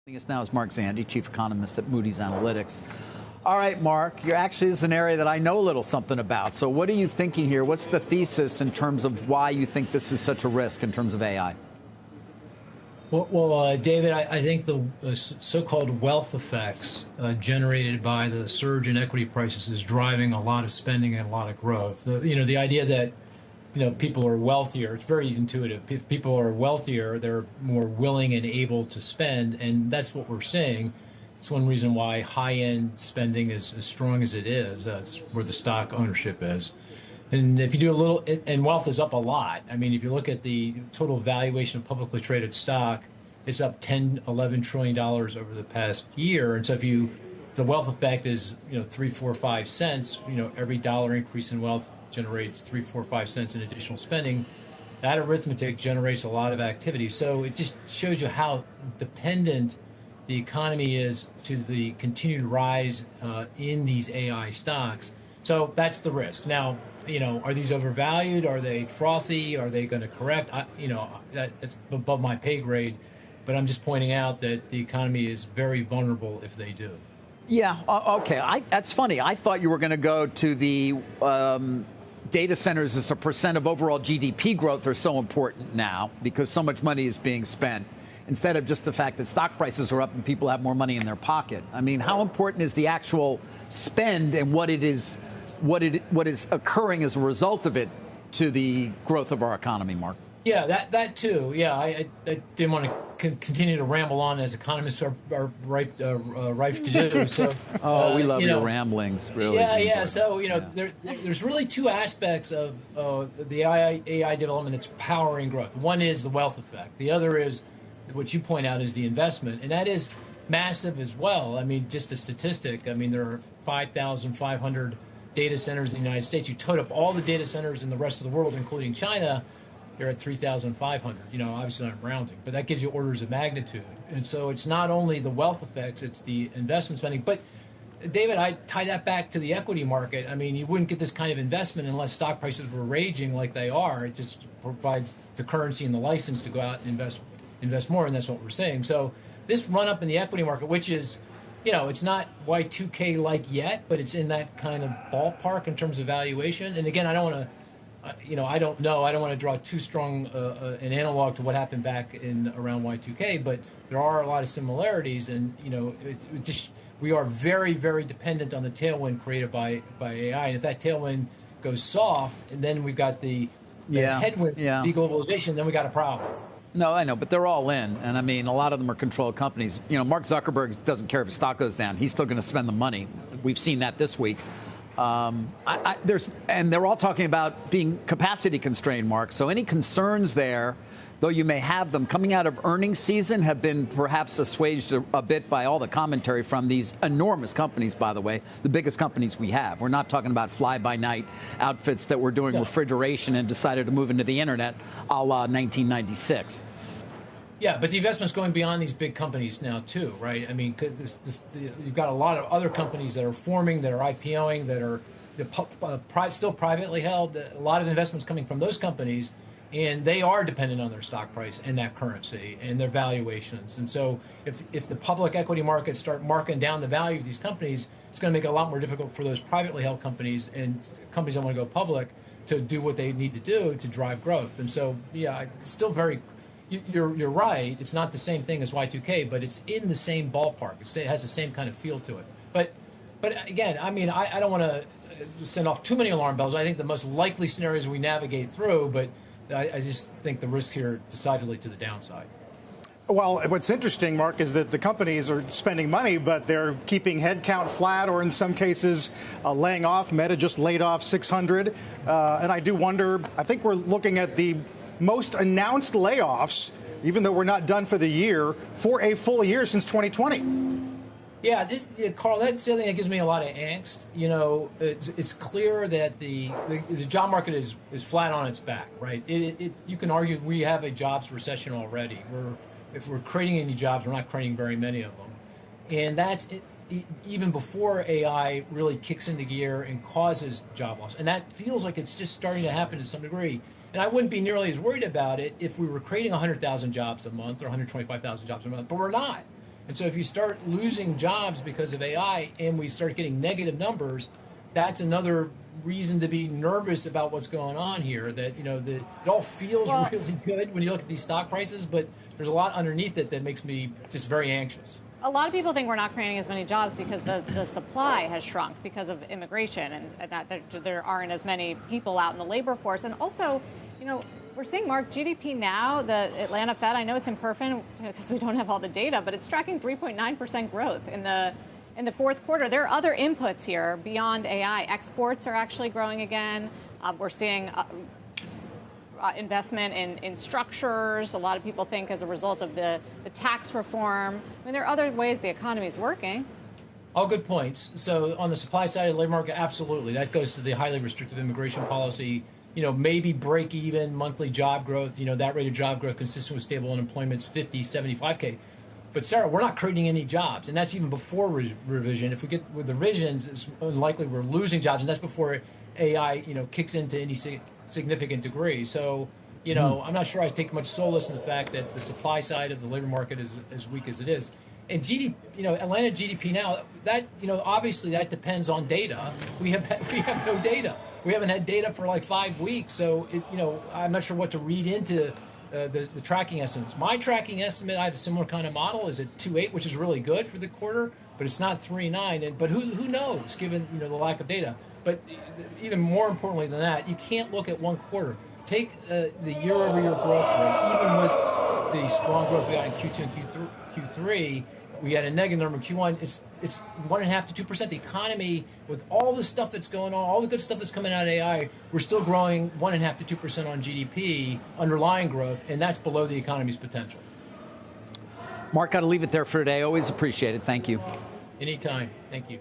Joining us now is Mark Zandi, chief economist at Moody's Analytics. All right, Mark, you're actually is an area that I know a little something about. So what are you thinking here? What's the thesis in terms of why you think this is such a risk in terms of AI? Well, David, I think the so-called wealth effects generated by the surge in equity prices is driving a lot of spending and a lot of growth. The idea that people are wealthier, it's very intuitive. If people are wealthier, they're more willing and able to spend, and that's what we're seeing. It's one reason why high-end spending is as strong as it is. That's where the stock ownership is. And if you do a little, and wealth is up a lot. I mean, if you look at the total valuation of publicly traded stock, it's up $10–11 trillion over the past year. And so if the wealth effect is 3, 4, 5 cents, every dollar increase in wealth generates 3, 4, 5 cents in additional spending. That arithmetic generates a lot of activity. So it just shows you how dependent the economy is to the continued rise in these AI stocks. So that's the risk. Now, are these overvalued? Are they frothy? Are they going to correct? That's above my pay grade. But I'm just pointing out that the economy is very vulnerable if they do. Yeah, okay. That's funny. I thought you were going to go to the data centers as a percent of overall GDP growth are so important now because so much money is being spent, instead of just the fact that stock prices are up and people have more money in their pocket. I mean, how important is the actual spend and what is occurring as a result of it to the growth of our economy, Mark? Yeah, that too. Yeah, I didn't want to continue to ramble on, as economists are rife to do. So, we love your ramblings, really. Yeah. So there's really two aspects of the AI development that's powering growth. One is the wealth effect. The other is what you point out is the investment, and that is massive as well. I mean, just a statistic. I mean, there are 5,500 data centers in the United States. You total up all the data centers in the rest of the world, including China, they're at 3,500. Obviously not rounding, but that gives you orders of magnitude. And so it's not only the wealth effects, it's the investment spending. But David, I tie that back to the equity market. I mean, you wouldn't get this kind of investment unless stock prices were raging like they are. It just provides the currency and the license to go out and invest more, and that's what we're saying. So this run up in the equity market, which is, it's not Y2K like yet, but it's in that kind of ballpark in terms of valuation. And again, I don't want to. I don't know. I don't want to draw too strong an analog to what happened back in around Y2K, but there are a lot of similarities, and we are very, very dependent on the tailwind created by AI. And if that tailwind goes soft, and then we've got the headwind, deglobalization, then we got a problem. No, I know, but they're all in, and I mean, a lot of them are controlled companies. Mark Zuckerberg doesn't care if his stock goes down; he's still going to spend the money. We've seen that this week. And they're all talking about being capacity constrained, Mark. So any concerns there, though you may have them, coming out of earnings season have been perhaps assuaged a bit by all the commentary from these enormous companies, by the way, the biggest companies we have. We're not talking about fly-by-night outfits that were doing refrigeration and decided to move into the internet a la 1996. Yeah, but the investment's going beyond these big companies now, too, right? I mean, you've got a lot of other companies that are forming, that are IPOing, that are still privately held. A lot of investments coming from those companies, and they are dependent on their stock price and that currency and their valuations. And so if the public equity markets start marking down the value of these companies, it's going to make it a lot more difficult for those privately held companies and companies that want to go public to do what they need to do to drive growth. And so, yeah, it's still very... You're right. It's not the same thing as Y2K, but it's in the same ballpark. It has the same kind of feel to it. But again, I mean, I don't want to send off too many alarm bells. I think the most likely scenarios we navigate through, but I just think the risk here decidedly to the downside. Well, what's interesting, Mark, is that the companies are spending money, but they're keeping headcount flat, or in some cases laying off. Meta just laid off 600. And I do wonder, I think we're looking at the most announced layoffs, even though we're not done for the year, for a full year since 2020. Yeah, Carl, that's something that gives me a lot of angst. It's clear that the job market is flat on its back, right? You can argue we have a jobs recession already. If we're creating any jobs, we're not creating very many of them. And that's even before AI really kicks into gear and causes job loss. And that feels like it's just starting to happen to some degree. And I wouldn't be nearly as worried about it if we were creating 100,000 jobs a month or 125,000 jobs a month, but we're not. And so if you start losing jobs because of AI and we start getting negative numbers, that's another reason to be nervous about what's going on here. That, that it all feels really good when you look at these stock prices, but there's a lot underneath it that makes me just very anxious. A lot of people think we're not creating as many jobs because the supply has shrunk because of immigration and that there aren't as many people out in the labor force. And also, we're seeing, Mark, GDP now, the Atlanta Fed, I know it's imperfect because we don't have all the data, but it's tracking 3.9% growth in the fourth quarter. There are other inputs here beyond AI. Exports are actually growing again. We're seeing investment in structures. A lot of people think as a result of the tax reform. I mean, there are other ways the economy is working. All good points. So on the supply side of the labor market, absolutely. That goes to the highly restrictive immigration policy. Maybe break even monthly job growth. That rate of job growth consistent with stable unemployment is 50, 75K. But Sarah, we're not creating any jobs, and that's even before revision. If we get with the revisions, it's unlikely we're losing jobs, and that's before AI, kicks into any significant degree. So, I'm not sure I take much solace in the fact that the supply side of the labor market is as weak as it is. And GDP, Atlanta GDP now, that, obviously that depends on data. We have no data. We haven't had data for like 5 weeks. So, I'm not sure what to read into the tracking estimates. My tracking estimate, I have a similar kind of model, is at 2.8, which is really good for the quarter, but it's not 3.9. But who knows, given the lack of data. But even more importantly than that, you can't look at one quarter. Take the year-over-year growth rate, even with the strong growth we got in Q2 and Q3. We had a negative number in Q1. It's 1.5 to 2%. The economy, with all the stuff that's going on, all the good stuff that's coming out of AI, we're still growing 1.5 to 2% on GDP, underlying growth, and that's below the economy's potential. Mark, got to leave it there for today. Always appreciate it. Thank you. Anytime. Thank you.